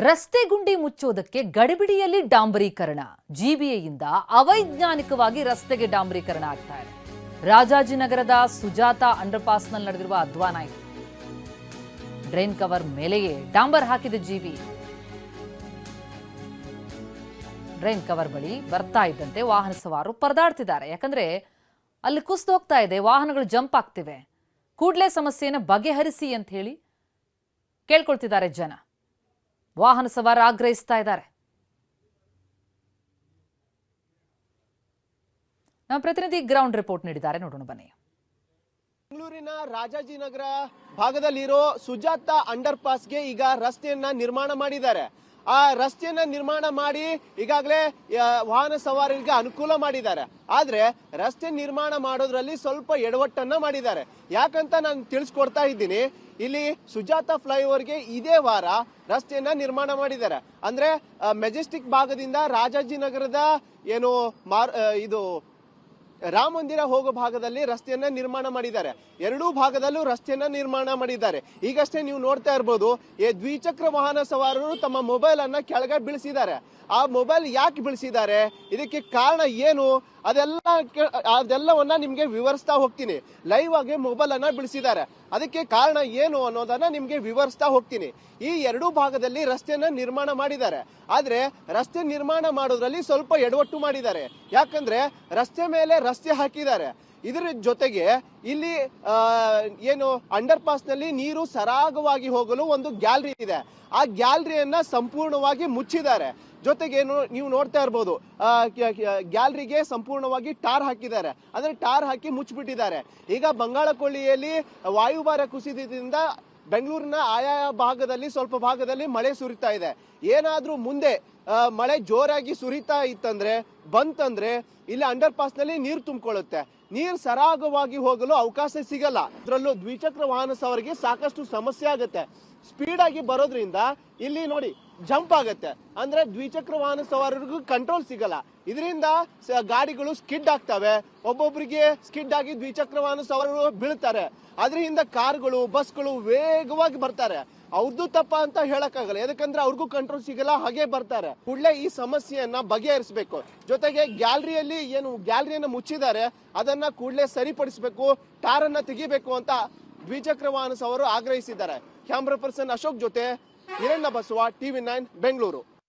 ರಸ್ತೆ ಗುಂಡಿ ಮುಚ್ಚೋದಕ್ಕೆ ಗಡಿಬಿಡಿಯಲ್ಲಿ ಡಾಂಬರೀಕರಣ. ಜಿಬಿಎಯಿಂದ ಅವೈಜ್ಞಾನಿಕವಾಗಿ ರಸ್ತೆಗೆ ಡಾಂಬರೀಕರಣ ಆಗ್ತಾ ಇದೆ. ರಾಜಾಜಿನಗರದ ಸುಜಾತ ಅಂಡರ್ಪಾಸ್ನಲ್ಲಿ ನಡೆದಿರುವ ಅಧ್ವಾನ ಇದು. ಡ್ರೈನ್ ಕವರ್ ಮೇಲೆಯೇ ಡಾಂಬರ್ ಹಾಕಿದ ಜಿಬಿ. ಡ್ರೈನ್ ಕವರ್ ಬಳಿ ಬರ್ತಾ ಇದ್ದಂತೆ ವಾಹನ ಸವಾರರು ಪರದಾಡ್ತಿದ್ದಾರೆ. ಯಾಕಂದ್ರೆ ಅಲ್ಲಿ ಕುಸಿದು ಹೋಗ್ತಾ ಇದೆ, ವಾಹನಗಳು ಜಂಪ್ ಆಗ್ತಿವೆ. ಕೂಡಲೇ ಸಮಸ್ಯೆಯನ್ನು ಬಗೆಹರಿಸಿ ಅಂತ ಹೇಳಿ ಕೇಳ್ಕೊಳ್ತಿದ್ದಾರೆ ಜನ. ವಾಹನ ಸವಾರ ಆಗ್ರಹಿಸ್ತಾ ಇದ್ದಾರೆ. ನಮ್ಮ ಪ್ರತಿನಿಧಿ ಗ್ರೌಂಡ್ ರಿಪೋರ್ಟ್ ನೀಡಿದ್ದಾರೆ, ನೋಡೋಣ ಬನ್ನಿ. ಬೆಂಗಳೂರಿನ ರಾಜಾಜಿನಗರ ಭಾಗದಲ್ಲಿರೋ ಸುಜಾತ ಅಂಡರ್ ಪಾಸ್ಗೆ ಈಗ ರಸ್ತೆಯನ್ನ ನಿರ್ಮಾಣ ಮಾಡಿದ್ದಾರೆ. ಆ ರಸ್ತೆಯನ್ನ ನಿರ್ಮಾಣ ಮಾಡಿ ಈಗಾಗಲೇ ವಾಹನ ಸವಾರರಿಗೆ ಅನುಕೂಲ ಮಾಡಿದ್ದಾರೆ. ಆದ್ರೆ ರಸ್ತೆ ನಿರ್ಮಾಣ ಮಾಡೋದ್ರಲ್ಲಿ ಸ್ವಲ್ಪ ಎಡವಟ್ಟನ್ನ ಮಾಡಿದ್ದಾರೆ. ಯಾಕಂತ ನಾನು ತಿಳಿಸ್ಕೊಡ್ತಾ ಇದ್ದೀನಿ. ಇಲ್ಲಿ ಸುಜಾತ ಫ್ಲೈಓವರ್ಗೆ ಇದೇ ವಾರ ರಸ್ತೆಯನ್ನ ನಿರ್ಮಾಣ ಮಾಡಿದ್ದಾರೆ. ಅಂದ್ರೆ ಮೆಜೆಸ್ಟಿಕ್ ಭಾಗದಿಂದ ರಾಜಾಜಿನಗರದ ಏನು ಇದು ರಾಮ ಮಂದಿರ ಹೋಗೋ ಭಾಗದಲ್ಲಿ ರಸ್ತೆಯನ್ನ ನಿರ್ಮಾಣ ಮಾಡಿದ್ದಾರೆ. ಎರಡೂ ಭಾಗದಲ್ಲೂ ರಸ್ತೆಯನ್ನ ನಿರ್ಮಾಣ ಮಾಡಿದ್ದಾರೆ. ಈಗಷ್ಟೇ ನೀವು ನೋಡ್ತಾ ಇರ್ಬೋದು, ದ್ವಿಚಕ್ರ ವಾಹನ ಸವಾರರು ತಮ್ಮ ಮೊಬೈಲ್ ಅನ್ನ ಕೆಳಗೆ ಬೀಳಿಸಿದ್ದಾರೆ. ಆ ಮೊಬೈಲ್ ಯಾಕೆ ಬೀಳಿಸಿದ್ದಾರೆ, ಇದಕ್ಕೆ ಕಾರಣ ಏನು, ಅದೆಲ್ಲವನ್ನ ನಿಮ್ಗೆ ವಿವರಿಸ್ತಾ ಹೋಗ್ತೀನಿ. ಲೈವ್ ಆಗಿ ಮೊಬೈಲ್ ಅನ್ನ ಬೀಳಿಸಿದ್ದಾರೆ. ಅದಕ್ಕೆ ಕಾರಣ ಏನು ಅನ್ನೋದನ್ನ ನಿಮ್ಗೆ ವಿವರಿಸ್ತಾ ಹೋಗ್ತೀನಿ. ಈ ಎರಡೂ ಭಾಗದಲ್ಲಿ ರಸ್ತೆಯನ್ನ ನಿರ್ಮಾಣ ಮಾಡಿದ್ದಾರೆ. ಆದ್ರೆ ರಸ್ತೆ ನಿರ್ಮಾಣ ಮಾಡೋದ್ರಲ್ಲಿ ಸ್ವಲ್ಪ ಎಡವಟ್ಟು ಮಾಡಿದ್ದಾರೆ. ಯಾಕಂದ್ರೆ ರಸ್ತೆ ಮೇಲೆ ರಸ್ತೆ ಹಾಕಿದ್ದಾರೆ. ಇದರ ಜೊತೆಗೆ ಇಲ್ಲಿ ಏನು ಅಂಡರ್ ಪಾಸ್ ನಲ್ಲಿ ನೀರು ಸರಾಗವಾಗಿ ಹೋಗಲು ಒಂದು ಗ್ಯಾಲರಿ ಇದೆ. ಆ ಗ್ಯಾಲರಿಯನ್ನ ಸಂಪೂರ್ಣವಾಗಿ ಮುಚ್ಚಿದ್ದಾರೆ. ಜೊತೆಗೆ ನೀವು ನೋಡ್ತಾ ಇರ್ಬೋದು, ಗ್ಯಾಲರಿಗೆ ಸಂಪೂರ್ಣವಾಗಿ ಟಾರ್ ಹಾಕಿದ್ದಾರೆ. ಅಂದ್ರೆ ಟಾರ್ ಹಾಕಿ ಮುಚ್ಚಿಬಿಟ್ಟಿದ್ದಾರೆ. ಈಗ ಬಂಗಾಳ ಕೊಲ್ಲಿಯಲ್ಲಿ ವಾಯುಭಾರ ಕುಸಿತದಿಂದ ಬೆಂಗಳೂರಿನ ಆಯಾಯ ಭಾಗದಲ್ಲಿ ಸ್ವಲ್ಪ ಭಾಗದಲ್ಲಿ ಮಳೆ ಸುರಿತಾ ಇದೆ. ಏನಾದ್ರೂ ಮುಂದೆ ಮಳೆ ಜೋರಾಗಿ ಸುರಿತಾ ಇತ್ತಂದ್ರೆ ಬಂತಂದ್ರೆ ಇಲ್ಲಿ ಅಂಡರ್ ಪಾಸ್ ನಲ್ಲಿ ನೀರು ತುಂಬಿಕೊಳ್ಳುತ್ತೆ. ನೀರು ಸರಾಗವಾಗಿ ಹೋಗಲು ಅವಕಾಶ ಸಿಗಲ್ಲ. ಅದರಲ್ಲೂ ದ್ವಿಚಕ್ರ ವಾಹನ ಸವಾರಿಗೆ ಸಾಕಷ್ಟು ಸಮಸ್ಯೆ ಆಗುತ್ತೆ. ಸ್ಪೀಡ್ ಆಗಿ ಬರೋದ್ರಿಂದ ಇಲ್ಲಿ ನೋಡಿ ಜಂಪ್ ಆಗತ್ತೆ. ಅಂದ್ರೆ ದ್ವಿಚಕ್ರ ವಾಹನ ಸವಾರರಿಗೂ ಕಂಟ್ರೋಲ್ ಸಿಗಲ್ಲ. ಇದರಿಂದ ಗಾಡಿಗಳು ಸ್ಕಿಡ್ ಆಗ್ತವೆ. ಒಬ್ಬೊಬ್ಬರಿಗೆ ಸ್ಕಿಡ್ ಆಗಿ ದ್ವಿಚಕ್ರ ವಾಹನ ಸವಾರರು ಬೀಳ್ತಾರೆ. ಅದರಿಂದ ಕಾರ್ಗಳು ಬಸ್ಗಳು ವೇಗವಾಗಿ ಬರ್ತಾರೆ. ಅವ್ರದ್ದು ತಪ್ಪ ಅಂತ ಹೇಳಕ್ಕಾಗಲ್ಲ, ಯಾಕಂದ್ರೆ ಅವ್ರಿಗೂ ಕಂಟ್ರೋಲ್ ಸಿಗಲ್ಲ, ಹಾಗೆ ಬರ್ತಾರೆ. ಕೂಡಲೇ ಈ ಸಮಸ್ಯೆಯನ್ನ ಬಗೆಹರಿಸಬೇಕು. ಜೊತೆಗೆ ಗ್ಯಾಲರಿಯನ್ನ ಮುಚ್ಚಿದ್ದಾರೆ, ಅದನ್ನ ಕೂಡಲೇ ಸರಿಪಡಿಸಬೇಕು, ಟಾರನ್ನ ತೆಗಿಬೇಕು ಅಂತ ದ್ವಿಚಕ್ರ ವಾಹನ ಸವಾರರು ಆಗ್ರಹಿಸಿದ್ದಾರೆ. ಕ್ಯಾಮ್ರಾ ಪರ್ಸನ್ ಅಶೋಕ್ ಜೊತೆ ಹಿರಣ್ಣ ಬಸವ, TV9 ಬೆಂಗಳೂರು.